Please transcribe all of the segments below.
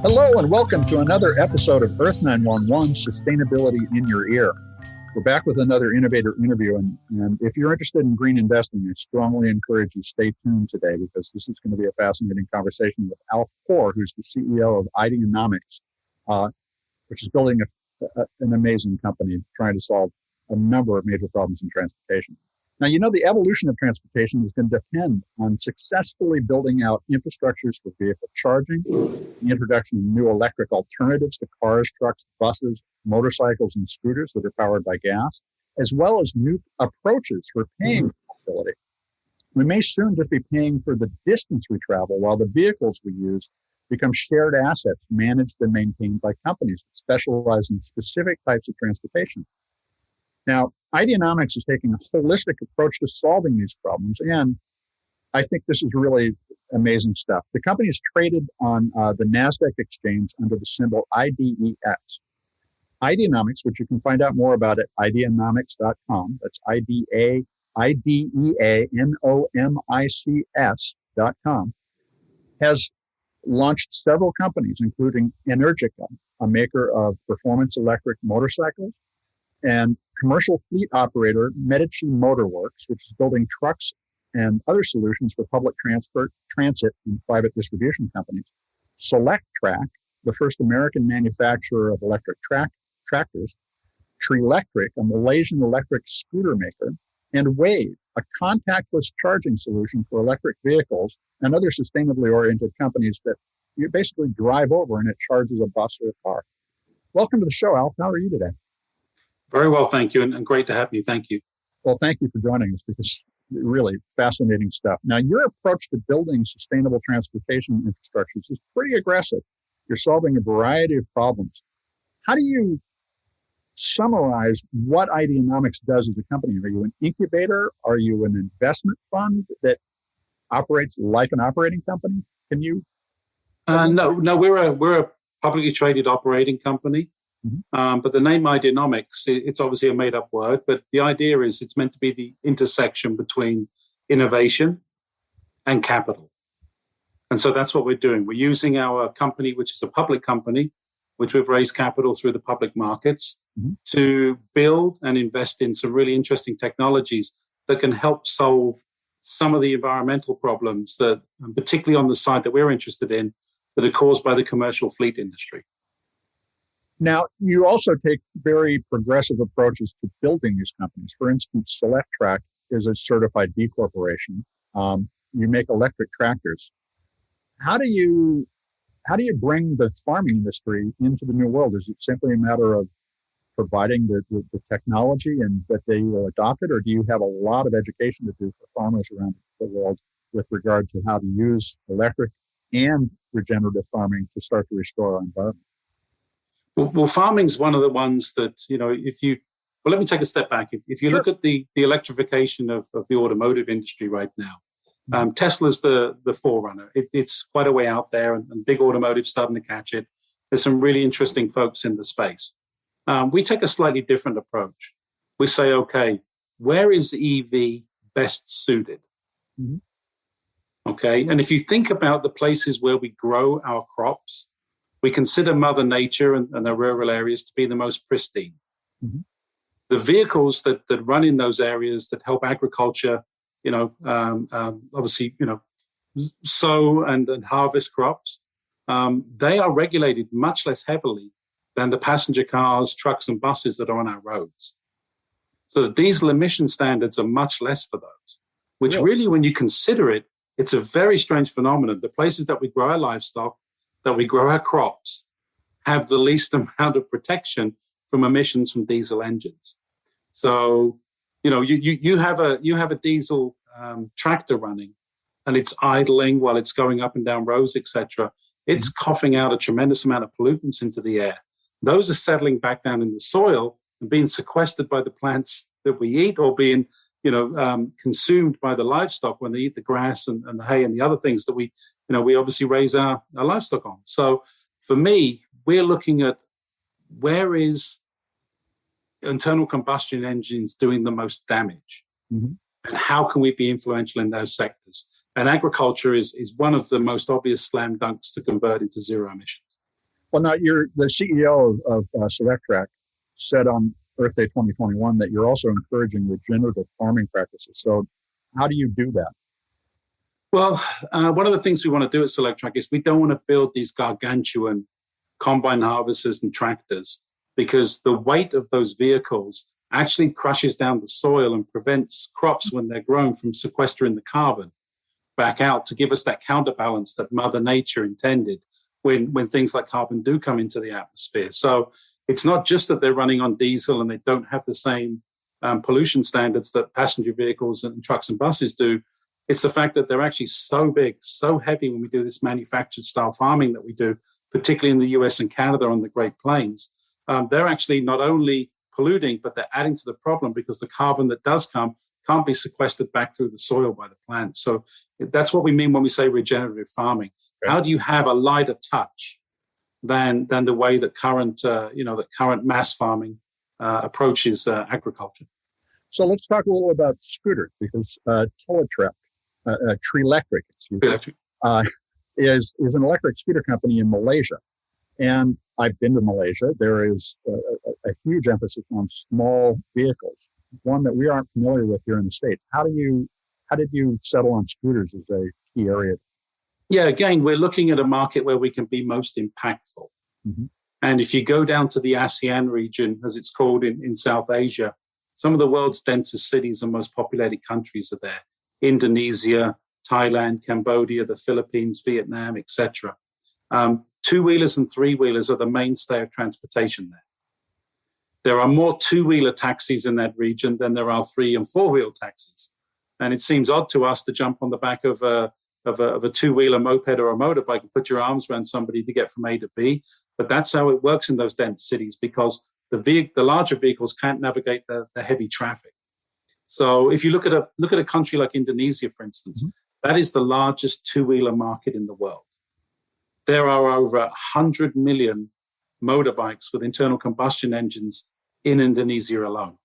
Hello and welcome to another episode of Earth911 Sustainability in Your Ear. We're back with another innovator interview, and if you're interested in green investing, I strongly encourage you to stay tuned today because this is going to be a fascinating conversation with Alf Poor, who's the CEO of Ideanomics, which is building an amazing company trying to solve a number of major problems in transportation. Now, you know, the evolution of transportation is going to depend on successfully building out infrastructures for vehicle charging, the introduction of new electric alternatives to cars, trucks, buses, motorcycles, and scooters that are powered by gas, as well as new approaches for paying for mobility. We may soon just be paying for the distance we travel while the vehicles we use become shared assets managed and maintained by companies that specialize in specific types of transportation. Now, Ideanomics is taking a holistic approach to solving these problems, and I think this is really amazing stuff. The company is traded on the NASDAQ exchange under the symbol IDEX. Ideanomics, which you can find out more about at ideanomics.com, that's IDEANOMICS.com, has launched several companies, including Energica, a maker of performance electric motorcycles, and commercial fleet operator Medici Motorworks, which is building trucks and other solutions for public transit and private distribution companies. Solectrac, the first American manufacturer of electric tractors. Treelectric, a Malaysian electric scooter maker. And Wave, a contactless charging solution for electric vehicles and other sustainably oriented companies that you basically drive over and it charges a bus or a car. Welcome to the show, Alf. How are you today? Very well, thank you, and great to have you. Thank you. Well, thank you for joining us because really fascinating stuff. Now, your approach to building sustainable transportation infrastructures is pretty aggressive. You're solving a variety of problems. How do you summarize what Ideanomics does as a company? Are you an incubator? Are you an investment fund that operates like an operating company? Can you? No, we're a publicly traded operating company. Mm-hmm. But the name Ideanomics, it's obviously a made-up word, but the idea is it's meant to be the intersection between innovation and capital. And so that's what we're doing. We're using our company, which is a public company, which we've raised capital through the public markets, mm-hmm. to build and invest in some really interesting technologies that can help solve some of the environmental problems that, particularly on the side that we're interested in, that are caused by the commercial fleet industry. Now, you also take very progressive approaches to building these companies. For instance, Solectrac is a certified B Corporation. You make electric tractors. How do you bring the farming industry into the new world? Is it simply a matter of providing the technology and that they will adopt it, or do you have a lot of education to do for farmers around the world with regard to how to use electric and regenerative farming to start to restore our environment? Well, farming's one of the ones that, let me take a step back. If you Sure. Look at the electrification of the automotive industry right now, Tesla's the forerunner. It's quite a way out there, and big automotive's starting to catch it. There's some really interesting folks in the space. We take a slightly different approach. We say, okay, where is EV best suited? Mm-hmm. Okay, and if you think about the places where we grow our crops, we consider Mother Nature and the rural areas to be the most pristine. Mm-hmm. The vehicles that run in those areas that help agriculture, obviously, sow and harvest crops, they are regulated much less heavily than the passenger cars, trucks, and buses that are on our roads. So the diesel emission standards are much less for those, which really, when you consider it, it's a very strange phenomenon. The places that we grow our livestock, that we grow our crops, have the least amount of protection from emissions from diesel engines. So, you have a diesel tractor running, and it's idling while it's going up and down roads, etc. It's coughing out a tremendous amount of pollutants into the air. Those are settling back down in the soil and being sequestered by the plants that we eat, or being, consumed by the livestock when they eat the grass and the hay and the other things that we obviously raise our livestock on. So for me, we're looking at where is internal combustion engines doing the most damage, mm-hmm. and how can we be influential in those sectors? And agriculture is one of the most obvious slam dunks to convert into zero emissions. Well, now you're the CEO of Selectrac said on Earth Day 2021 that you're also encouraging regenerative farming practices. So how do you do that? Well, one of the things we want to do at Selectrac is we don't want to build these gargantuan combine harvesters and tractors, because the weight of those vehicles actually crushes down the soil and prevents crops when they're grown from sequestering the carbon back out to give us that counterbalance that Mother Nature intended when things like carbon do come into the atmosphere. So it's not just that they're running on diesel and they don't have the same pollution standards that passenger vehicles and trucks and buses do. It's the fact that they're actually so big, so heavy when we do this manufactured style farming that we do, particularly in the US and Canada on the Great Plains. They're actually not only polluting, but they're adding to the problem because the carbon that does come can't be sequestered back through the soil by the plant. So that's what we mean when we say regenerative farming. Okay. How do you have a lighter touch than the way that current mass farming approaches agriculture? So let's talk a little about scooters, because Treelectric, is an electric scooter company in Malaysia. And I've been to Malaysia. There is a huge emphasis on small vehicles, one that we aren't familiar with here in the States. How did you settle on scooters as a key area? Yeah, again, we're looking at a market where we can be most impactful. Mm-hmm. And if you go down to the ASEAN region, as it's called in South Asia, some of the world's densest cities and most populated countries are there. Indonesia, Thailand, Cambodia, the Philippines, Vietnam, etc. Two-wheelers and three-wheelers are the mainstay of transportation there. There are more two-wheeler taxis in that region than there are three- and four-wheel taxis. And it seems odd to us to jump on the back of a two-wheeler moped or a motorbike and put your arms around somebody to get from A to B. But that's how it works in those dense cities, because the larger vehicles can't navigate the heavy traffic. So if you look at a country like Indonesia, for instance, that is the largest two-wheeler market in the world. There are over 100 million motorbikes with internal combustion engines in Indonesia alone.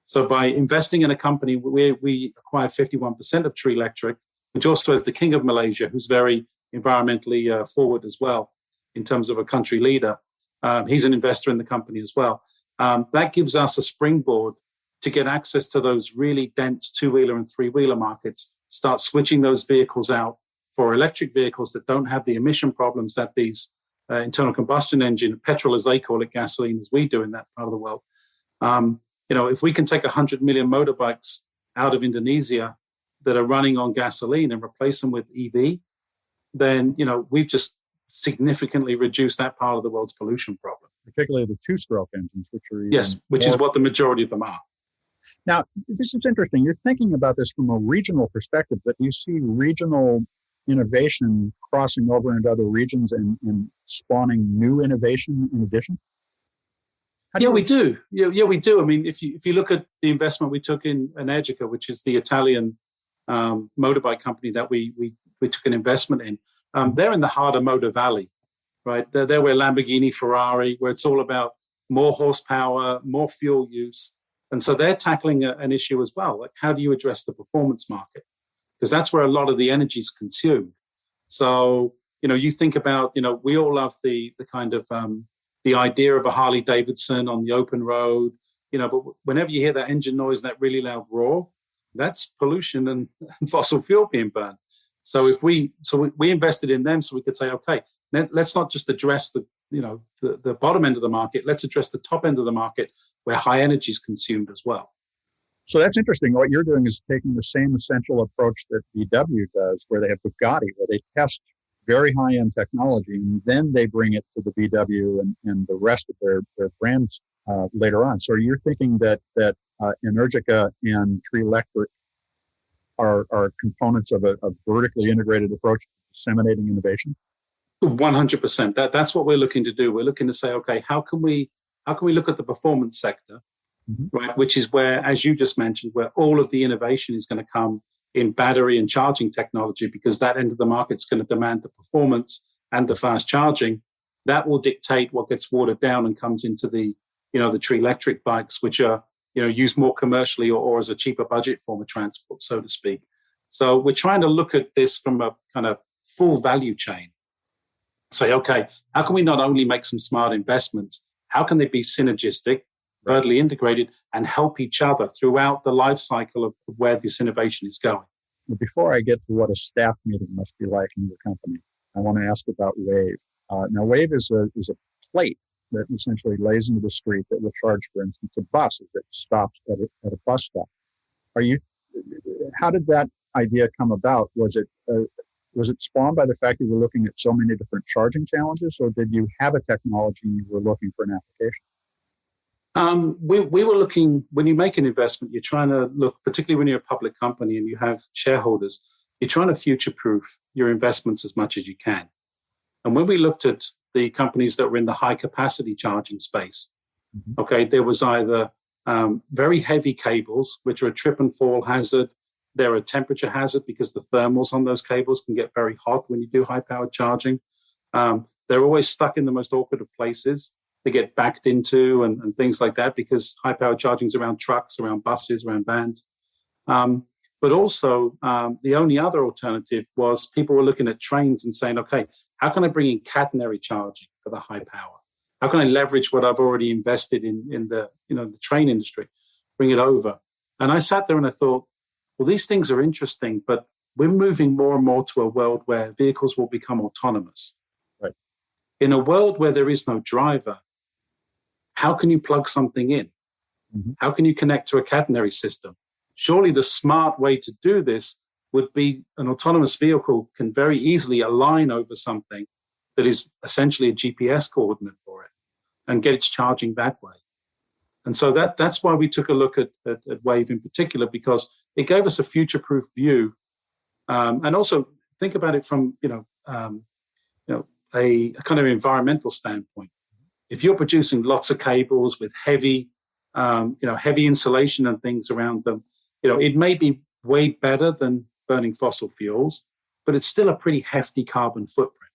So by investing in a company, we acquired 51% of Treelectric, which also is the king of Malaysia, who's very environmentally forward as well in terms of a country leader. He's an investor in the company as well. That gives us a springboard to get access to those really dense two-wheeler and three-wheeler markets, start switching those vehicles out for electric vehicles that don't have the emission problems that these internal combustion engine, petrol as they call it, gasoline as we do in that part of the world. If we can take 100 million motorbikes out of Indonesia that are running on gasoline and replace them with EV, then, we've just significantly reduced that part of the world's pollution problem. Particularly the two-stroke engines, which is what the majority of them are. Now, this is interesting. You're thinking about this from a regional perspective, but you see regional innovation crossing over into other regions and spawning new innovation in addition? We do. Yeah, we do. I mean, if you look at the investment we took in Energica, which is the Italian motorbike company that we took an investment in, they're in the heart of Motor Valley, right? They're where Lamborghini, Ferrari, where it's all about more horsepower, more fuel use. And so they're tackling an issue as well. Like, how do you address the performance market? Because that's where a lot of the energy is consumed. So, you think about, we all love the kind of the idea of a Harley Davidson on the open road, but whenever you hear that engine noise, that really loud roar, that's pollution and fossil fuel being burned. So we invested in them so we could say, okay, let's not just address the bottom end of the market. Let's address the top end of the market where high energy is consumed as well. So that's interesting. What you're doing is taking the same essential approach that VW does, where they have Bugatti, where they test very high-end technology, and then they bring it to the VW and the rest of their brands later on. So you're thinking that Energica and Treelectric are components of a vertically integrated approach to disseminating innovation? 100%. That's what we're looking to do. We're looking to say, okay, how can we look at the performance sector, right? Which is where, as you just mentioned, where all of the innovation is going to come in battery and charging technology, because that end of the market is going to demand the performance and the fast charging. That will dictate what gets watered down and comes into the Treelectric bikes, which are used more commercially or as a cheaper budget form of transport, so to speak. So we're trying to look at this from a kind of full value chain. say, okay, how can we not only make some smart investments, how can they be synergistic, vertically integrated, and help each other throughout the life cycle of where this innovation is going? Before I get to what a staff meeting must be like in your company, I want to ask about WAVE. Now, WAVE is a plate that essentially lays into the street that will charge, for instance, a bus as it stops at a bus stop. How did that idea come about? Was it spawned by the fact that you were looking at so many different charging challenges, or did you have a technology and you were looking for an application? We were looking, when you make an investment, you're trying to look, particularly when you're a public company and you have shareholders, you're trying to future-proof your investments as much as you can. And when we looked at the companies that were in the high-capacity charging space, okay, there was either very heavy cables, which are a trip and fall hazard. They're a temperature hazard because the thermals on those cables can get very hot when you do high-powered charging. They're always stuck in the most awkward of places. They get backed into and things like that because high-powered charging is around trucks, around buses, around vans. But also, the only other alternative was people were looking at trains and saying, okay, how can I bring in catenary charging for the high power? How can I leverage what I've already invested in the train industry, bring it over? And I sat there and I thought, well, these things are interesting, but we're moving more and more to a world where vehicles will become autonomous. Right. In a world where there is no driver, how can you plug something in? How can you connect to a catenary system? Surely the smart way to do this would be an autonomous vehicle can very easily align over something that is essentially a GPS coordinate for it and get its charging that way. And so that's why we took a look at WAVE in particular, because it gave us a future-proof view. And also think about it from a kind of environmental standpoint. If you're producing lots of cables with heavy insulation and things around them, it may be way better than burning fossil fuels, but it's still a pretty hefty carbon footprint.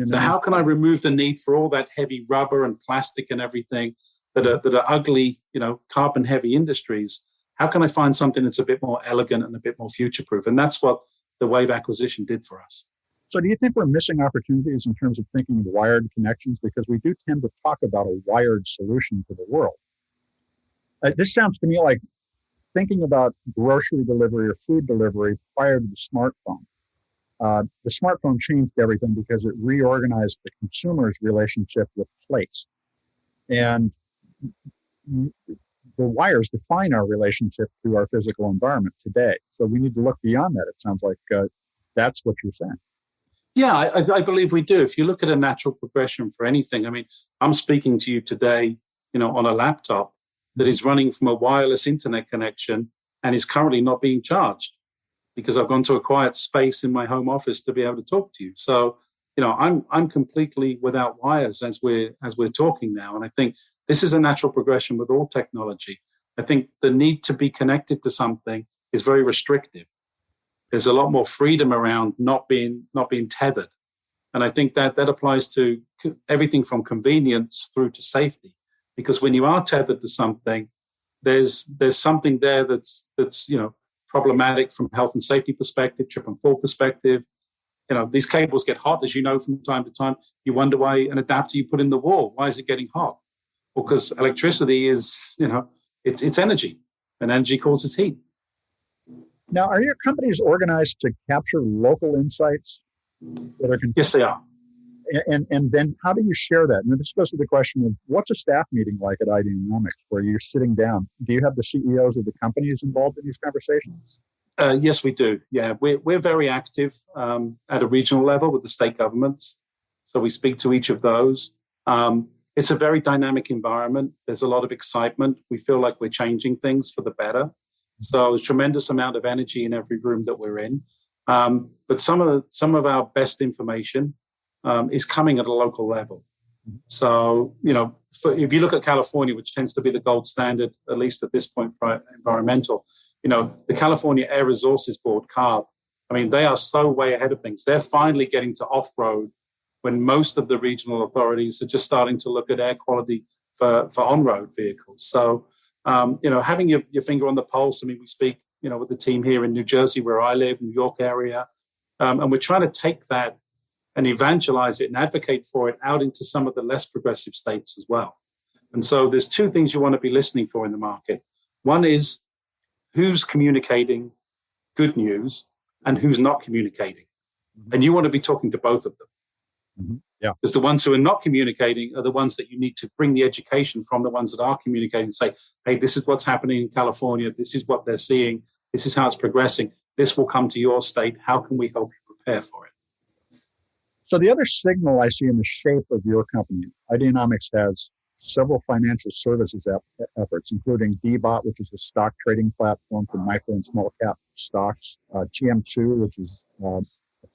So how can I remove the need for all that heavy rubber and plastic and everything that are ugly, carbon heavy industries? How can I find something that's a bit more elegant and a bit more future proof? And that's what the WAVE acquisition did for us. So do you think we're missing opportunities in terms of thinking of wired connections? Because we do tend to talk about a wired solution for the world. This sounds to me like thinking about grocery delivery or food delivery prior to the smartphone. The smartphone changed everything because it reorganized the consumer's relationship with place. And the wires define our relationship to our physical environment today. So we need to look beyond that. It sounds like that's what you're saying. Yeah, I believe we do. If you look at a natural progression for anything, I mean, I'm speaking to you today, on a laptop that is running from a wireless internet connection and is currently not being charged because I've gone to a quiet space in my home office to be able to talk to you. So, I'm completely without wires as we're talking now. And I think this is a natural progression with all technology. I think the need to be connected to something is very restrictive. There's a lot more freedom around not being tethered. And I think that applies to everything from convenience through to safety. Because when you are tethered to something, there's something there that's problematic from health and safety perspective, trip and fall perspective. These cables get hot, as you know, from time to time. You wonder why an adapter you put in the wall, why is it getting hot? Well, because electricity is, it's energy, and energy causes heat. Now, are your companies organized to capture local insights that are? Yes, they are. And then how do you share that? And this goes to the question of what's a staff meeting like at Ideanomics where you're sitting down? Do you have the CEOs of the companies involved in these conversations? Yes, we do. Yeah, we're very active at a regional level with the state governments. So we speak to each of those. It's a very dynamic environment. There's a lot of excitement. We feel like we're changing things for the better. So there's a tremendous amount of energy in every room that we're in. But some of our best information is coming at a local level. So, if you look at California, which tends to be the gold standard, at least at this point for environmental, the California Air Resources Board, CARB, I mean, they are so way ahead of things. They're finally getting to off-road when most of the regional authorities are just starting to look at air quality for on-road vehicles. So, having your finger on the pulse, I mean, we speak, with the team here in New Jersey, where I live, New York area, and we're trying to take that and evangelize it and advocate for it out into some of the less progressive states as well. And so there's two things you want to be listening for in the market. One is who's communicating good news and who's not communicating. And you want to be talking to both of them. Mm-hmm. Yeah. Because the ones who are not communicating are the ones that you need to bring the education from the ones that are communicating and say, hey, this is what's happening in California. This is what they're seeing. This is how it's progressing. This will come to your state. How can we help you prepare for it? So the other signal I see in the shape of your company, Ideanomics has several financial services efforts, including DBOT, which is a stock trading platform for micro and small cap stocks, TM2, which is a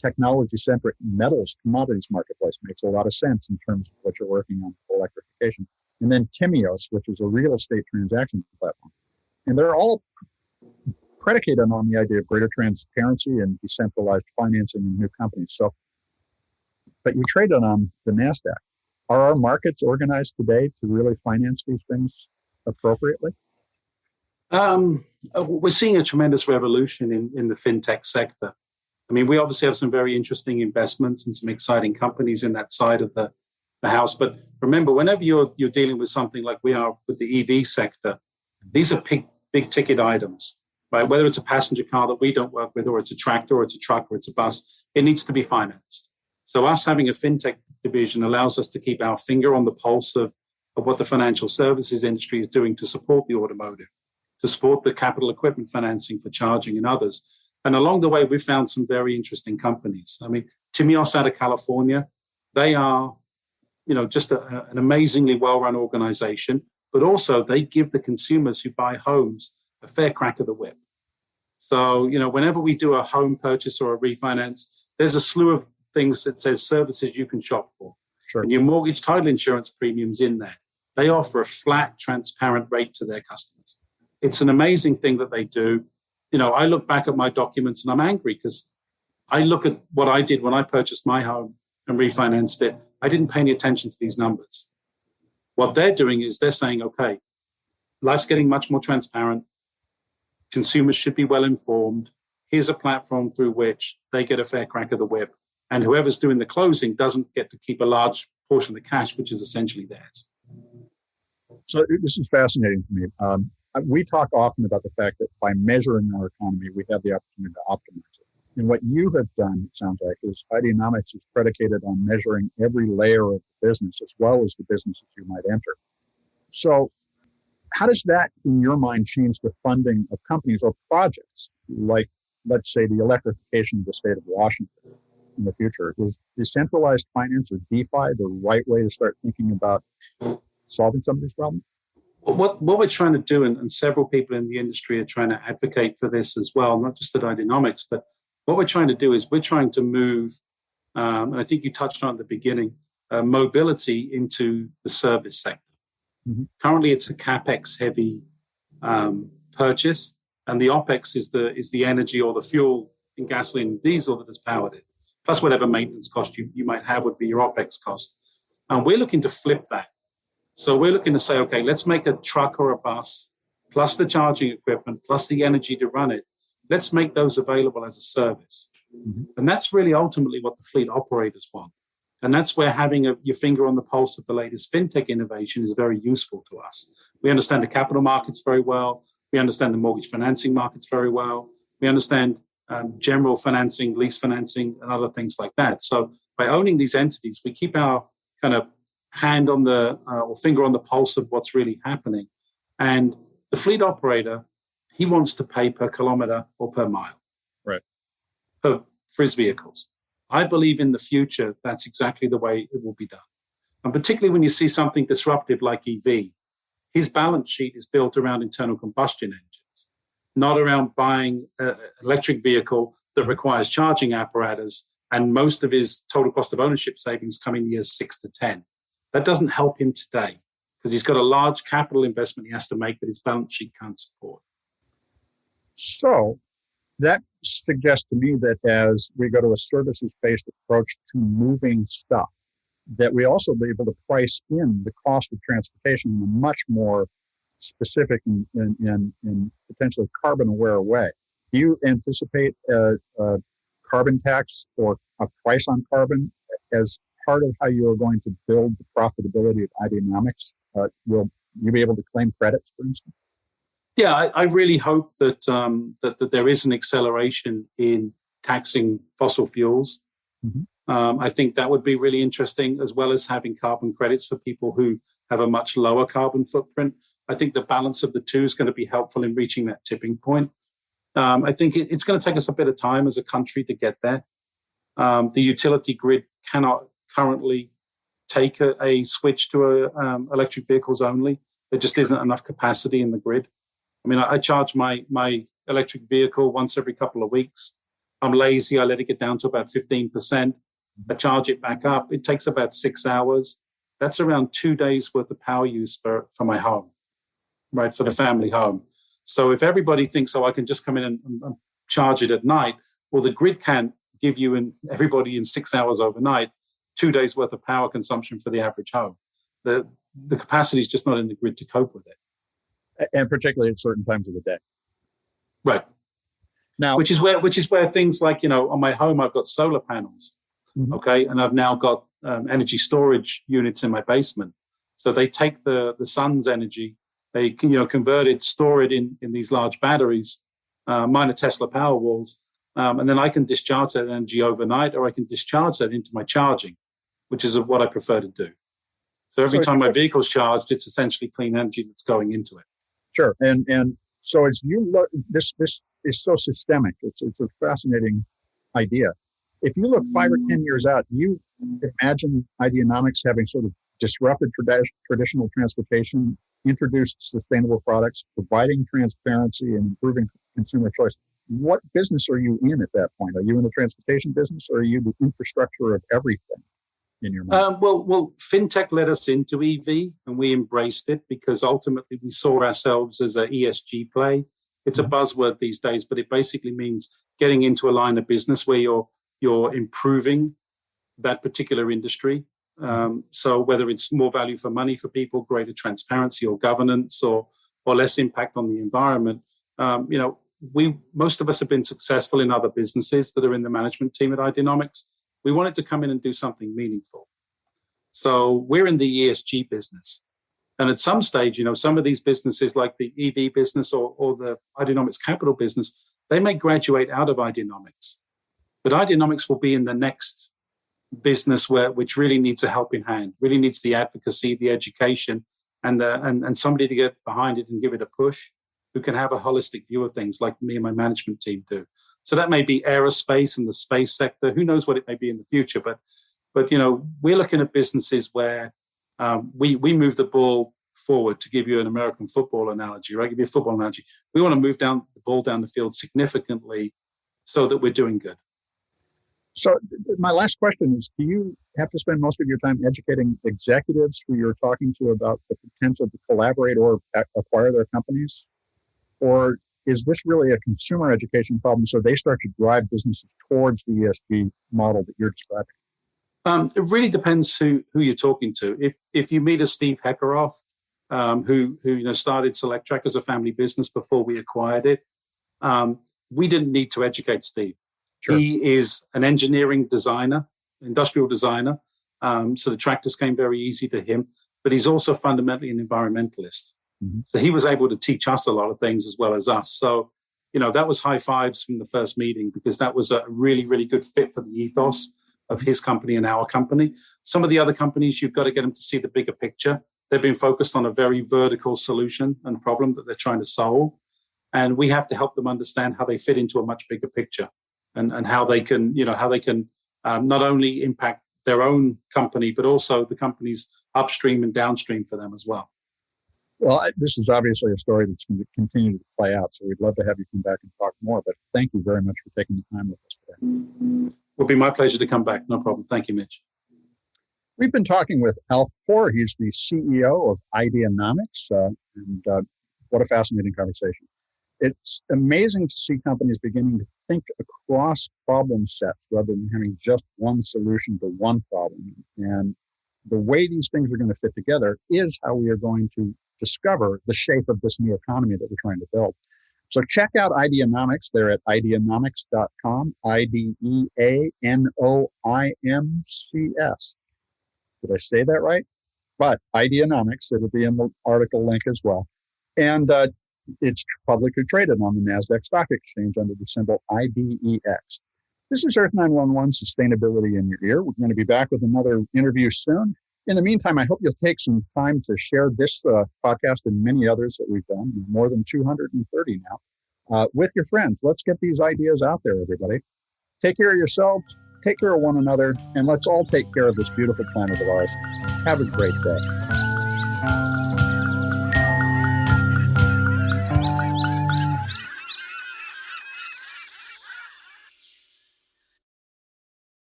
technology-centric metals commodities marketplace. Makes a lot of sense in terms of what you're working on for electrification. And then Timios, which is a real estate transaction platform. And they're all predicated on the idea of greater transparency and decentralized financing in new companies. So, but you traded on the NASDAQ. Are our markets organized today to really finance these things appropriately? We're seeing a tremendous revolution in the fintech sector. I mean, we obviously have some very interesting investments and some exciting companies in that side of the house. But remember, whenever you're dealing with something like we are with the EV sector, these are big ticket items, right? Whether it's a passenger car that we don't work with, or it's a tractor, or it's a truck, or it's a bus, it needs to be financed. So us having a fintech division allows us to keep our finger on the pulse of what the financial services industry is doing to support the automotive, to support the capital equipment financing for charging and others. And along the way, we've found some very interesting companies. I mean, Timios out of California, they are, just an amazingly well-run organization, but also they give the consumers who buy homes a fair crack of the whip. So, whenever we do a home purchase or a refinance, there's a slew of things that says services you can shop for. Sure. And your mortgage title insurance premiums in there. They offer a flat, transparent rate to their customers. It's an amazing thing that they do. I look back at my documents and I'm angry because I look at what I did when I purchased my home and refinanced it. I didn't pay any attention to these numbers. What they're doing is they're saying, okay, life's getting much more transparent. Consumers should be well informed. Here's a platform through which they get a fair crack of the whip. And whoever's doing the closing doesn't get to keep a large portion of the cash, which is essentially theirs. So this is fascinating to me. We talk often about the fact that by measuring our economy, we have the opportunity to optimize it. And what you have done, it sounds like, is Ideanomics is predicated on measuring every layer of the business as well as the businesses you might enter. So how does that, in your mind, change the funding of companies or projects like, let's say, the electrification of the state of Washington in the future? Is decentralized finance or DeFi the right way to start thinking about solving some of these problems? What we're trying to do, and several people in the industry are trying to advocate for this as well, not just at Ideanomics, but what we're trying to do is we're trying to move, and I think you touched on at the beginning, mobility into the service sector. Mm-hmm. Currently, it's a CapEx-heavy purchase, and the OpEx is the energy or the fuel in gasoline and diesel that has powered it, plus whatever maintenance cost you might have would be your OpEx cost. And we're looking to flip that. So we're looking to say, okay, let's make a truck or a bus, plus the charging equipment, plus the energy to run it. Let's make those available as a service. Mm-hmm. And that's really ultimately what the fleet operators want. And that's where having your finger on the pulse of the latest fintech innovation is very useful to us. We understand the capital markets very well. We understand the mortgage financing markets very well. We understand general financing, lease financing, and other things like that. So by owning these entities, we keep our kind of hand on the or finger on the pulse of what's really happening. And the fleet operator, he wants to pay per kilometer or per mile, right, for his vehicles. I believe in the future that's exactly the way it will be done. And particularly when you see something disruptive like EV, his balance sheet is built around internal combustion engines, not around buying an electric vehicle that requires charging apparatus, and most of his total cost of ownership savings come in years 6 to 10. That doesn't help him today because he's got a large capital investment he has to make that his balance sheet can't support. So that suggests to me that as we go to a services-based approach to moving stuff, that we also be able to price in the cost of transportation in a much more specific and potentially carbon-aware way. Do you anticipate a carbon tax or a price on carbon as part of how you are going to build the profitability of Ideanomics? Will you be able to claim credits, for instance? Yeah, I really hope that, that there is an acceleration in taxing fossil fuels. Mm-hmm. I think that would be really interesting, as well as having carbon credits for people who have a much lower carbon footprint. I think the balance of the two is going to be helpful in reaching that tipping point. I think it's going to take us a bit of time as a country to get there. The utility grid cannot currently take a switch to electric vehicles only. There just isn't enough capacity in the grid. I mean, I charge my electric vehicle once every couple of weeks. I'm lazy. I let it get down to about 15%. I charge it back up. It takes about 6 hours. That's around 2 days worth of power use for my home, right, for the family home. So if everybody thinks, I can just come in and charge it at night, well, the grid can't give you and everybody in 6 hours overnight 2 days worth of power consumption for the average home. The capacity is just not in the grid to cope with it. And particularly at certain times of the day. Right. Now, which is where things like, on my home, I've got solar panels. Mm-hmm. Okay. And I've now got energy storage units in my basement. So they take the sun's energy, they can, convert it, store it in these large batteries, mine are Tesla Powerwalls. And then I can discharge that energy overnight, or I can discharge that into my charging, which is what I prefer to do. So every time my vehicle's charged, it's essentially clean energy that's going into it. Sure. And so as you look, this is so systemic. It's a fascinating idea. If you look 5 or 10 years out, you imagine Ideanomics having sort of disrupted traditional transportation, introduced sustainable products, providing transparency and improving consumer choice. What business are you in at that point? Are you in the transportation business, or are you the infrastructure of everything in your mind? Well, fintech led us into EV, and we embraced it because ultimately we saw ourselves as an ESG play. It's a buzzword these days, but it basically means getting into a line of business where you're improving that particular industry. So whether it's more value for money for people, greater transparency or governance, or less impact on the environment, most of us have been successful in other businesses that are in the management team at Ideanomics. We wanted to come in and do something meaningful. So we're in the ESG business. And at some stage, some of these businesses like the EV business or the Ideanomics Capital business, they may graduate out of Ideanomics. But Ideanomics will be in the next business which really needs a helping hand, really needs the advocacy, the education, and somebody to get behind it and give it a push, who can have a holistic view of things like me and my management team do. So that may be aerospace and the space sector. Who knows what it may be in the future? But we're looking at businesses where we move the ball forward. To give you an American football analogy, right? Give you a football analogy. We want to move the ball down the field significantly so that we're doing good. So my last question is, do you have to spend most of your time educating executives who you're talking to about the potential to collaborate or acquire their companies? Or is this really a consumer education problem, so they start to drive businesses towards the ESG model that you're describing? It really depends who you're talking to. If you meet a Steve Heckeroff, who started Selectrac as a family business before we acquired it, we didn't need to educate Steve. Sure. He is an engineering designer, industrial designer, so the tractors came very easy to him. But he's also fundamentally an environmentalist. Mm-hmm. So he was able to teach us a lot of things as well as us. So, that was high fives from the first meeting, because that was a really, really good fit for the ethos of his company and our company. Some of the other companies, you've got to get them to see the bigger picture. They've been focused on a very vertical solution and problem that they're trying to solve. And we have to help them understand how they fit into a much bigger picture and how they can, not only impact their own company, but also the companies upstream and downstream for them as well. Well, this is obviously a story that's going to continue to play out, so we'd love to have you come back and talk more, but thank you very much for taking the time with us today. It will be my pleasure to come back. No problem. Thank you, Mitch. We've been talking with Alf Poor. He's the CEO of Ideanomics, and what a fascinating conversation. It's amazing to see companies beginning to think across problem sets rather than having just one solution to one problem. And the way these things are going to fit together is how we are going to discover the shape of this new economy that we're trying to build. So check out Ideanomics. They're at ideanomics.com, Ideanomcs. Did I say that right? But Ideanomics, it'll be in the article link as well. And it's publicly traded on the NASDAQ Stock Exchange under the symbol IDEX. This is Earth 911 Sustainability in Your Ear. We're going to be back with another interview soon. In the meantime, I hope you'll take some time to share this podcast and many others that we've done, more than 230 now, with your friends. Let's get these ideas out there, everybody. Take care of yourselves, take care of one another, and let's all take care of this beautiful planet of ours. Have a great day.